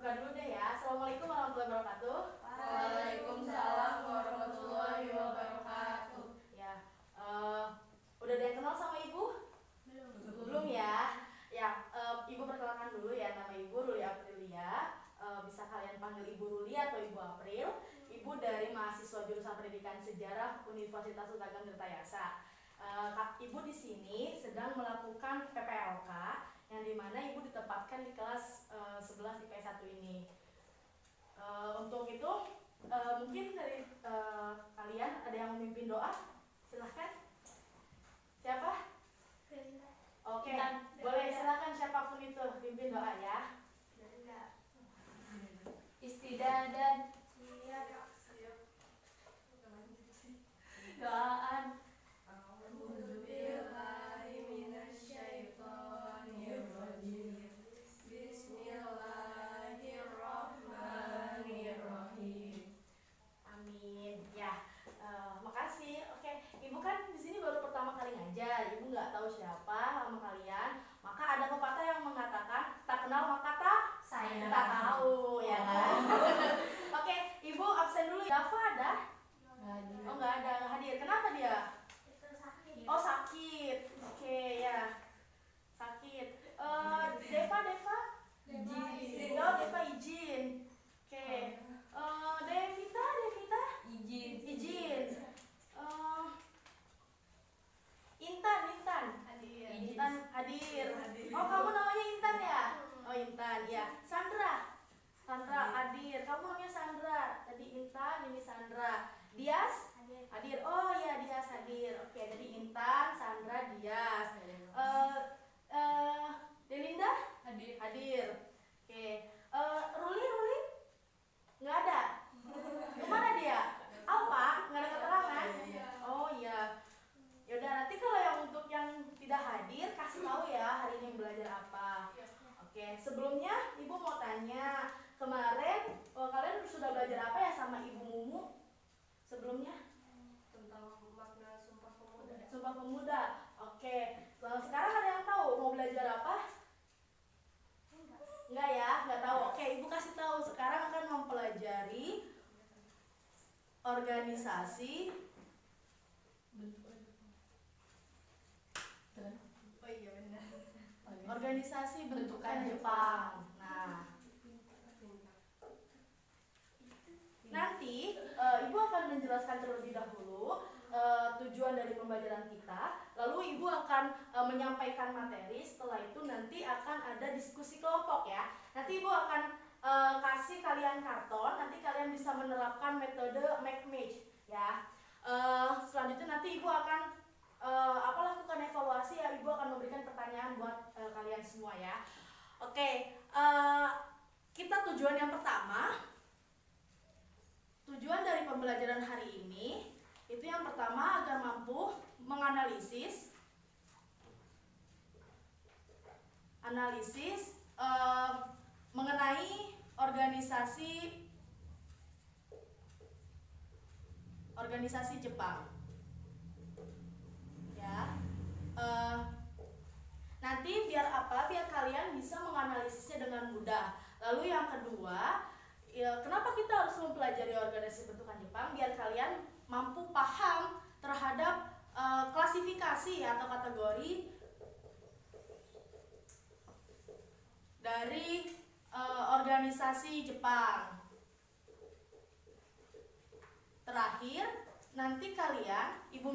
Buka dulu deh ya. Assalamualaikum warahmatullahi wabarakatuh. Waalaikumsalam warahmatullahi wabarakatuh. Ya, udah ada yang kenal sama ibu? Belum ya. Ya, ibu perkenalkan dulu ya. Nama ibu Ruli Aprilia. Bisa kalian panggil ibu Ruli atau ibu April. Ibu dari mahasiswa jurusan Pendidikan Sejarah Universitas Utagam Tirtayasa. Ibu di sini sedang melakukan PPLK, yang dimana ibu ditempatkan di kelas 11 IPS 1 ini. Untuk itu mungkin dari kalian ada yang memimpin doa, silahkan. Siapa? Oke, boleh silahkan siapapun itu pimpin doa ya. Istidadan doaan. Amin. Ya, makasih. Oke, ibu kan di sini baru pertama kali ngajar. Ibu nggak tahu siapa sama kalian. Maka ada pepatah yang mengatakan tak kenal maka tak tahu, ya kan? Oke, ibu absen dulu. Dava ada? Oh, nggak ada, nggak hadir. Kenapa dia? Oh, sakit. Oke, ya. Sakit. Deva? Izin. Oh, Deva izin. Oke. Devita? Izin. Intan. Intan hadir. Oh, kamu namanya Intan ya? Oh, Intan, ya. Sandra hadir. Kamu namanya Sandra. Tadi Intan, ini Sandra. Dias? Hadir. Oh ya, Dias hadir. Oke, jadi Intan, Sandra, Dias. Delinda? Hadir. Oke. Ruli? Nggak ada. Kemana dia? Apa? Nggak ada keterangan? Oh iya. Yaudah, nanti kalau yang untuk yang tidak hadir kasih tahu ya hari ini belajar apa. Oke, sebelumnya ibu mau tanya, kemarin kalian sudah belajar apa ya sama ibu Mumu sebelumnya? Tentang makna Sumpah Pemuda. Sumpah Pemuda. Oke, sekarang ada yang tahu mau belajar apa? Enggak ya, nggak tahu. Oke, ibu kasih tahu. Sekarang akan mempelajari organisasi organisasi bentukan Jepang. Nah, nanti ibu akan menjelaskan terlebih dahulu tujuan dari pembelajaran kita. Lalu ibu akan menyampaikan materi. Setelah itu nanti akan ada diskusi kelompok ya. Nanti ibu akan kasih kalian karton. Nanti kalian bisa menerapkan metode make match ya. Selanjutnya nanti ibu akan lakukan evaluasi ya. Ibu akan memberikan pertanyaan buat kalian semua ya. Oke, kita tujuan yang pertama. Tujuan dari pembelajaran hari ini itu yang pertama agar mampu menganalisis mengenai organisasi Jepang. Ya. Nanti biar kalian bisa menganalisisnya dengan mudah. Lalu yang kedua, kenapa kita harus mempelajari organisasi bentukan Jepang? Biar kalian mampu paham terhadap klasifikasi atau kategori dari organisasi Jepang. Terakhir, nanti kalian, ibu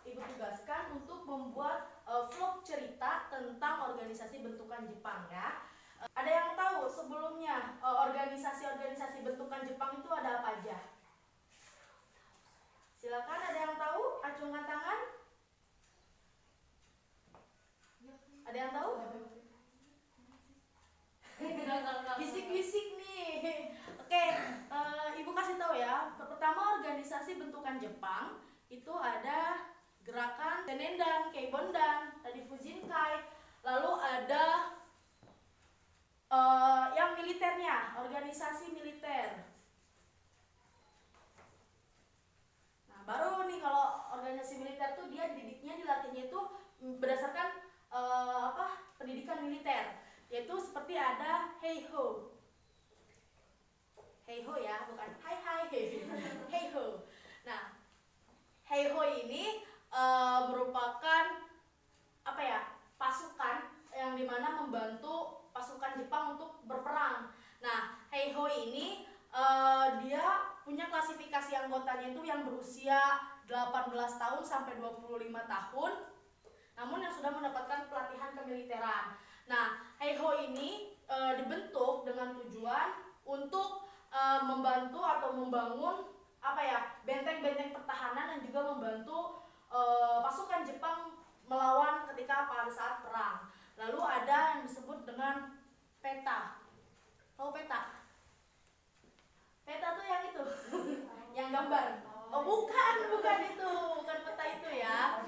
tugaskan untuk membuat vlog cerita tentang organisasi bentukan Jepang ya. Ada yang tahu sebelumnya organisasi bentukan Jepang itu ada apa aja? Silakan, ada yang tahu? Acungkan tangan. Ada yang tahu? Bisik-bisik nih. Oke, ibu kasih tahu ya. Pertama, organisasi bentukan Jepang itu ada gerakan Senendan, Keibondan, tadi Fujinkai. Lalu ada yang militernya, organisasi militer. Nah, baru nih kalau organisasi militer tuh dia dilatihnya itu berdasarkan pendidikan militer, yaitu seperti ada Heiho. heiho ya, bukan hai hai. Heiho. Nah, heiho ini merupakan apa ya, pasukan yang dimana membantu pasukan Jepang untuk berperang. Nah, heiho ini dia punya klasifikasi anggotanya itu yang berusia 18 tahun sampai 25 tahun, namun yang sudah mendapatkan pelatihan kemiliteran. Nah, heiho ini dibentuk dengan tujuan untuk membantu atau membangun apa ya, benteng-benteng pertahanan dan juga membantu pasukan Jepang melawan ketika pada saat perang. Lalu ada yang disebut dengan peta. Tahu peta? Peta tuh yang itu, yang gambar. Oh bukan itu, bukan peta itu ya.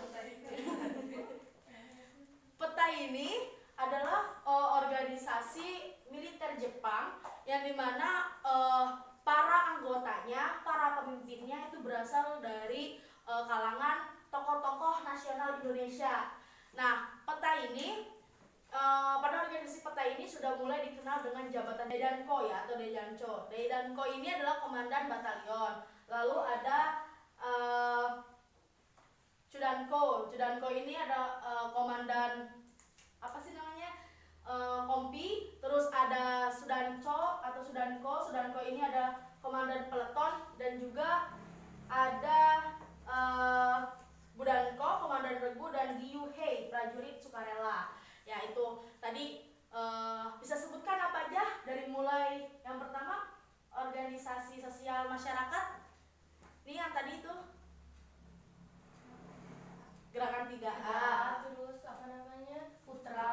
Peta ini adalah organisasi militer Jepang yang dimana para anggotanya, para pemimpinnya itu berasal dari kalangan tokoh-tokoh nasional Indonesia. Nah, peta ini pada organisasi peta ini sudah mulai dikenal dengan jabatan Daidanko ya, atau Daidancho. Daidanko ini adalah komandan batalion. Lalu ada Chudanko. Chudanko ini ada komandan apa sih namanya? Kompi. Terus ada Sudancho atau Sudanko. Sudanko ini ada komandan peleton, dan juga ada Budanko, komandan regu, dan Gyuhei, prajurit sukarela. Ya itu tadi bisa sebutkan apa aja dari mulai yang pertama organisasi sosial masyarakat. Ini yang tadi itu gerakan 3A. Terus apa namanya? Putra,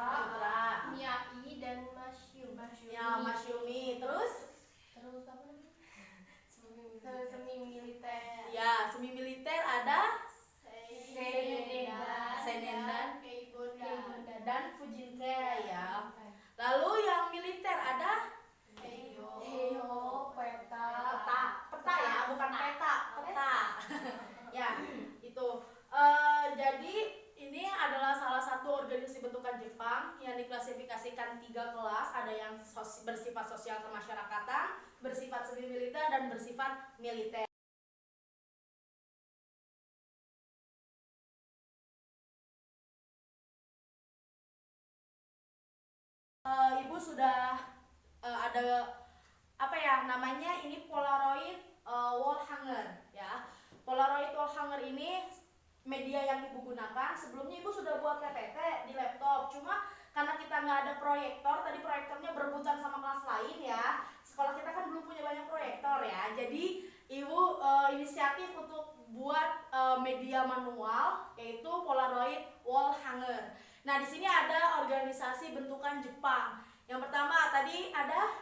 Miyai dan Masyumi. ya Masyumi. Terus apa namanya? Semi militer. ya semi militer ada Senendan, Seinendan, dan Fujinke ya. Lalu yang militer ada Heiho, peta ya, bukan peta. Ya, itu. Jadi ini adalah salah satu organisasi bentukan Jepang yang diklasifikasikan 3 kelas. Ada yang bersifat sosial kemasyarakatan, bersifat semi militer, dan bersifat militer. Ibu sudah ada apa ya namanya, ini Polaroid wall hanger ya. Polaroid wall hanger ini media yang ibu gunakan. Sebelumnya ibu sudah buat PPT di laptop, cuma karena kita nggak ada proyektor, tadi proyektornya berebutan sama kelas lain ya. Sekolah kita kan belum punya banyak proyektor ya, jadi ibu inisiatif untuk buat media manual, yaitu Polaroid wall hanger. Nah, di sini ada organisasi bentukan Jepang. Yang pertama tadi ada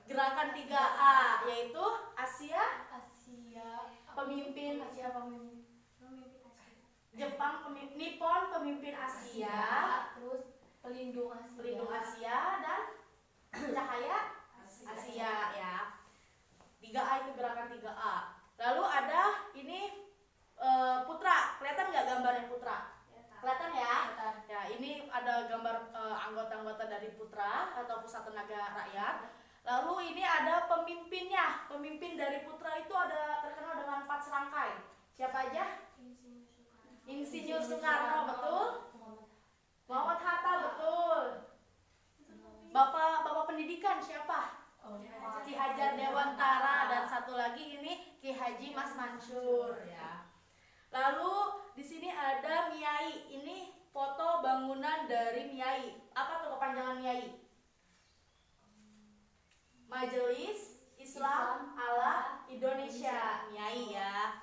gerakan 3A, yaitu Asia Pemimpin Jepang, Nippon Pemimpin Asia, terus pelindung Asia, dan Cahaya Asia ya. 3A itu gerakan 3A. Lalu ada ini Putra. Kelihatan nggak gambarnya Putra? Kelihatan ya? Ya, ini ada gambar anggota-anggota dari Putra atau Pusat Tenaga Rakyat. Lalu ini ada pemimpinnya. Pemimpin dari Putra itu ada terkenal dengan 4 serangkai. Siapa aja? Insinyur Soekarno, betul. Muhammad Hatta, betul. Bapak pendidikan siapa? Ki Hajar Dewantara, dan satu lagi ini Ki Haji Mas Mansur ya. Lalu di sini ada Miyai. Ini foto bangunan dari Miyai. Apa tuh kepanjangan Miyai? Majelis Islam Allah Indonesia, Miyai ya.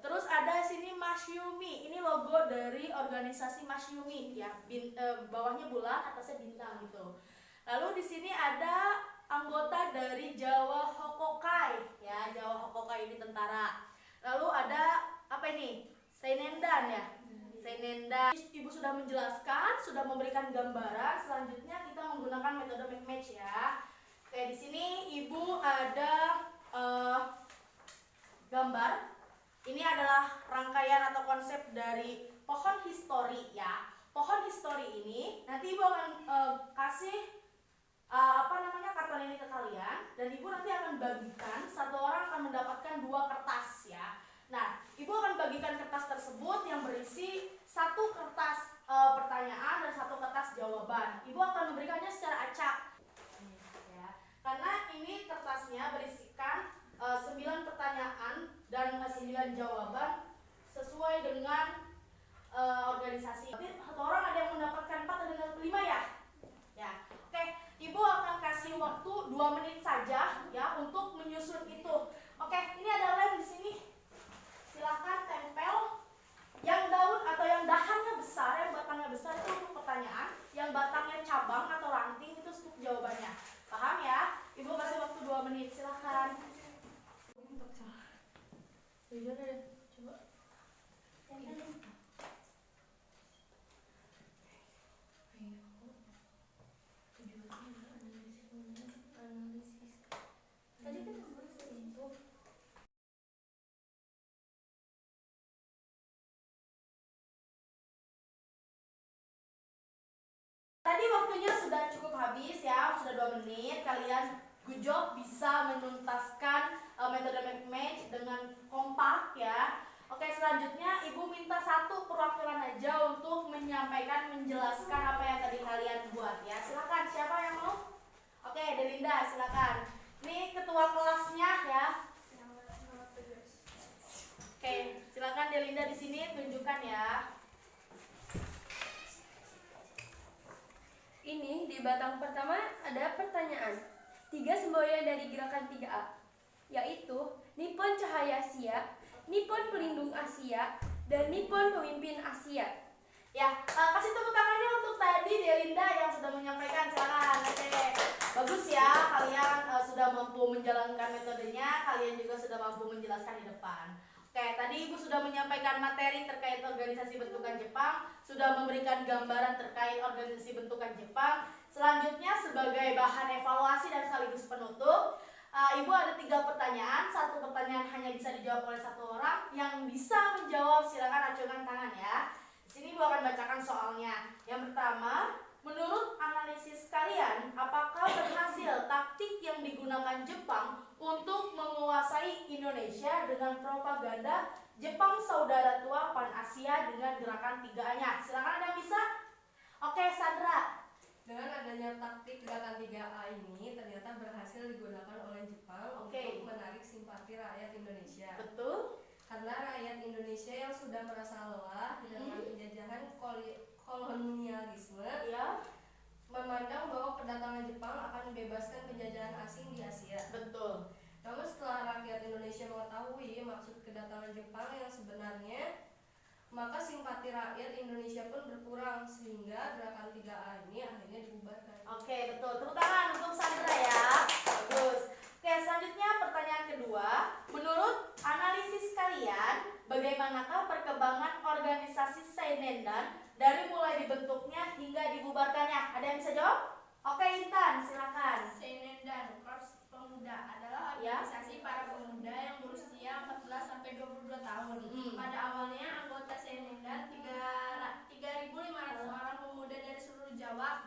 Terus ada sini Masyumi. Ini logo dari organisasi Masyumi ya. Bawahnya bulat, atasnya bintang gitu. Lalu di sini ada anggota dari Jawa Hokokai ya. Jawa Hokokai ini tentara. Lalu ada apa ini? Seinendan ya. Seinendan. Ibu sudah menjelaskan, sudah memberikan gambaran. Selanjutnya kita menggunakan metode mix match ya. Oke, di sini ibu ada gambar. Ini adalah rangkaian atau konsep dari pohon histori ya. Pohon histori ini nanti ibu akan kasih karton ini ke kalian, dan ibu bagikan kertas tersebut yang berisi satu kertas pertanyaan dan satu kertas jawaban. Ibu akan memberikannya secara acak. Ya. Karena ini kertasnya berisikan 9 pertanyaan dan 9 jawaban sesuai dengan organisasi. Tapi satu orang ada yang mendapatkan 4 dan 5 ya? Ya. Oke, Ibu akan kasih waktu 2 menit saja ya untuk menyusun itu. Oke, ini ada lem di sini. Silahkan tempel. Yang daun atau yang dahannya besar, yang batangnya besar itu untuk pertanyaan, yang batangnya cabang atau ranting itu untuk jawabannya. Paham ya? Ibu kasih waktu 2 menit, silahkan. Coba. Tadi kan tadi waktunya sudah cukup habis ya, sudah 2 menit. Kalian good job bisa menuntaskan metode match dengan kompak ya. Oke, selanjutnya Ibu minta satu perwakilan aja untuk menyampaikan, menjelaskan apa yang tadi kalian buat ya. Silakan, siapa yang mau? Oke, Delinda, silakan. Ini ketua kelasnya ya. Oke, silakan Delinda di sini tunjukkan ya. Ini di batang pertama ada pertanyaan. 3 semboyan dari gerakan 3A, yaitu Nippon Cahaya Asia, Nippon Pelindung Asia, dan Nippon Pemimpin Asia. Ya, kasih tepuk tangannya untuk tadi Delinda yang sudah menyampaikan. Silakan. Oke, bagus ya, kalian sudah mampu menjalankan metodenya, kalian juga sudah mampu menjelaskan di depan. Oke, tadi Ibu sudah menyampaikan materi terkait organisasi bentukan Jepang, sudah memberikan gambaran terkait organisasi bentukan Jepang. Selanjutnya sebagai bahan evaluasi dan sekaligus penutup, Ibu ada 3 pertanyaan. Satu pertanyaan hanya bisa dijawab oleh 1 orang. Yang bisa menjawab silakan acungkan tangan ya. Di sini Ibu akan bacakan soalnya. Yang pertama, menurut analisis kalian, apakah berhasil taktik yang digunakan Jepang untuk menguasai Indonesia dengan propaganda Jepang saudara tua Pan Asia dengan gerakan 3A-nya? Silakan, ada yang bisa? Oke, Sandra. Dengan adanya taktik gerakan 3A ini ternyata berhasil digunakan oleh Jepang Oke. untuk menarik simpati rakyat Indonesia. Betul. Karena rakyat Indonesia yang sudah merasa lelah dengan penjajahan kolonialisme, Ya, memandang bahwa kedatangan Jepang akan membebaskan penjajahan asing di Asia. betul. Namun setelah rakyat Indonesia mengetahui maksud kedatangan Jepang yang sebenarnya, maka simpati rakyat Indonesia pun berkurang sehingga gerakan 3A ini akhirnya dibubarkan. Oke, betul. Tepuk tangan untuk Sandra ya. Bagus. Oke, selanjutnya pertanyaan kedua. Menurut analisis kalian, bagaimanakah perkembangan organisasi Seinendan dari mulai dibentuknya hingga dibubarkannya? Ada yang bisa jawab? Oke, Intan, silakan. Seinendan, Korps Pemuda adalah Ya. organisasi para pemuda yang berusia 14 sampai 22 tahun. Pada awalnya anggota Seinendan 3.500 orang pemuda dari seluruh Jawa.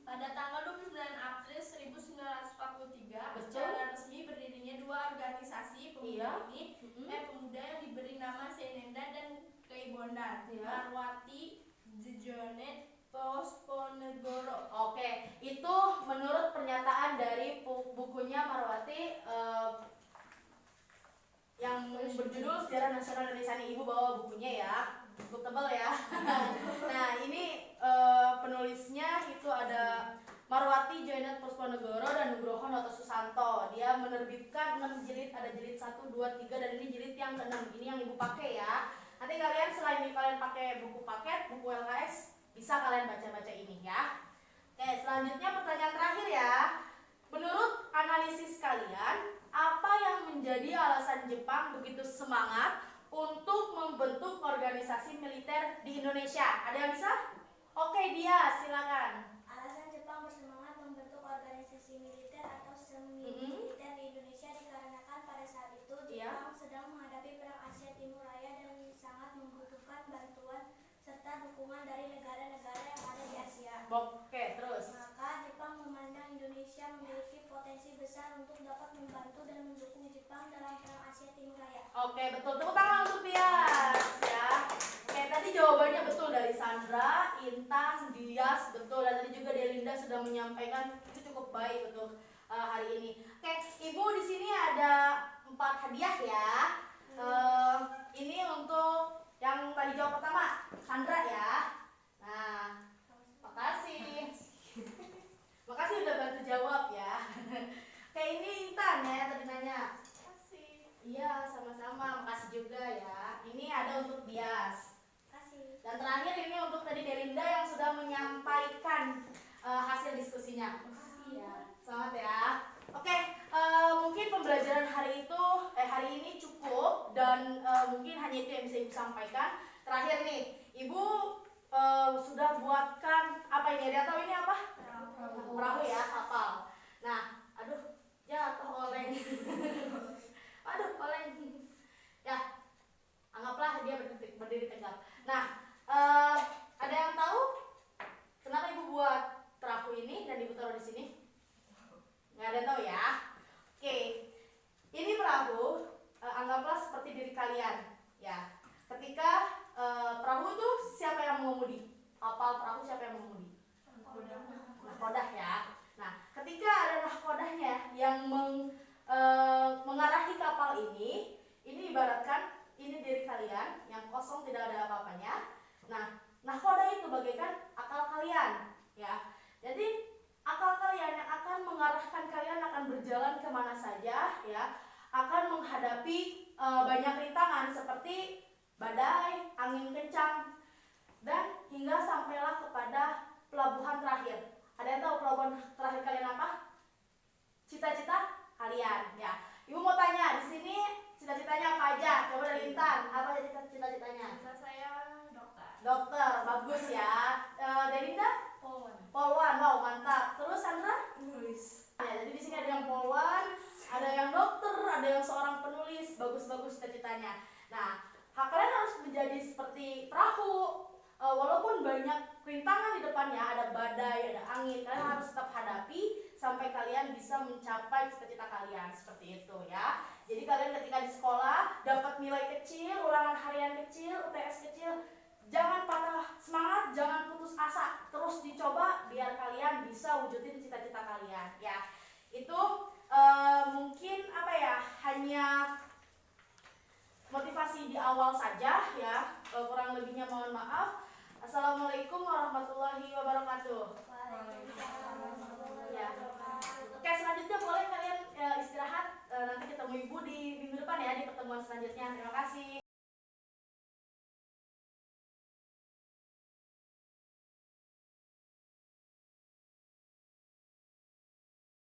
Pada tanggal 29 April 1943, Betul. secara resmi berdirinya 2 organisasi pemuda Iya. ini, pemuda yang diberi nama Seinendan dan Keibondan, Iya. Marwati, Jejonet, Posponegoro. Oke, itu menurut pernyataan dari bukunya Marwati yang berjudul Sejarah Nasional Indonesia. Nih, Ibu bawa bukunya ya, buku tebal ya. Nah, ini penulisnya itu ada Marwati, Joinet Posponegoro, dan Nugroho Noto Susanto. Dia menerbitkan 6 jilid, ada jilid 1, 2, 3, dan ini jilid yang ke-6. Ini yang Ibu pakai ya. Nanti kalian selain kalian pakai buku paket, buku LKS, bisa kalian baca-baca ini ya. Oke, selanjutnya pertanyaan terakhir ya. Menurut analisis kalian, apa yang menjadi alasan Jepang begitu semangat untuk membentuk organisasi militer di Indonesia? Ada yang bisa? Oke, dia silakan. Alasan Jepang bersemangat membentuk organisasi militer atau semi-militer di Indonesia dikarenakan pada saat itu Jepang sedang menghadapi Perang Asia Timur Raya dan sangat membutuhkan bantuan serta dukungan dari negara-negara yang ada di Asia. Oke, terus. Maka Jepang memandang Indonesia memiliki potensi besar untuk dapat membantu dan mendukung Jepang dalam Perang Asia Timur Raya. Oke, betul. Tepuk tangan untuk dia. Sandra, Intan, Dias, betul, dan tadi juga Delinda sudah menyampaikan itu cukup baik untuk hari ini. Oke, Ibu di sini ada 4 hadiah ya. Ini untuk yang tadi jawab pertama, Sandra ya. Nah, makasih. Makasih udah bantu jawab ya. Oke, ini Intan ya tadi nanya. Makasih. Iya, sama-sama. Makasih juga ya. Ini ada untuk Dias. Dan terakhir ini untuk tadi Delinda yang sudah menyampaikan hasil diskusinya. Ya, selamat ya. Oke, mungkin pembelajaran hari ini cukup dan mungkin hanya itu yang bisa Ibu sampaikan. Terakhir nih, Ibu sudah buatkan apa ini? Ada yang tahu ini apa? Perahu ya, kapal. Nah, aduh, jatuh oleng. Aduh, oleng. Ya, anggaplah dia berdiri tegak. Nah, ada yang tahu kenapa Ibu buat perahu ini dan Ibu taruh di sini? Nggak ada yang tahu ya? Oke, ini perahu anggaplah seperti diri kalian ya. Ketika perahu itu siapa yang mengemudi? Kapal perahu siapa yang mengemudi? Nahkodah ya. Nah, ketika ada nahkodahnya yang mengarahi kapal ini ibaratkan ini diri kalian yang kosong tidak ada apa-apanya. Nah, nahkodah itu bagaikan akal kalian ya. Jadi akal kalian yang akan mengarahkan kalian akan berjalan kemana saja ya, akan menghadapi banyak rintangan seperti badai, angin kencang, dan hingga sampailah kepada pelabuhan terakhir. Ada yang tahu pelabuhan terakhir kalian apa? Cita-cita kalian ya. Ibu mau tanya di sini cita-citanya apa aja? Coba dari Intan, apa aja cita-citanya? Saya dokter. Dokter, bagus ya. Delinda? Polwan, wow mantap. Terus Sandra? Penulis. Ya, jadi di sini ada yang polwan, ada yang dokter, ada yang seorang penulis. Bagus-bagus cita-citanya. Nah, kalian harus menjadi seperti perahu. Walaupun banyak rintangan di depannya, ada badai, ada angin, kalian harus tetap hadapi sampai kalian bisa mencapai cita-cita kalian seperti itu ya. Jadi kalian ketika di sekolah dapat nilai kecil, ulangan harian kecil, UTS kecil, jangan patah semangat, jangan putus asa, terus dicoba biar kalian bisa wujudin cita-cita kalian ya. Itu mungkin apa ya, hanya motivasi di awal saja ya, kurang lebihnya mohon maaf. Assalamualaikum warahmatullahi wabarakatuh. Ya. Oke, selanjutnya boleh kalian istirahat, nanti ketemu Ibu di minggu depan ya di pertemuan selanjutnya. Terima kasih.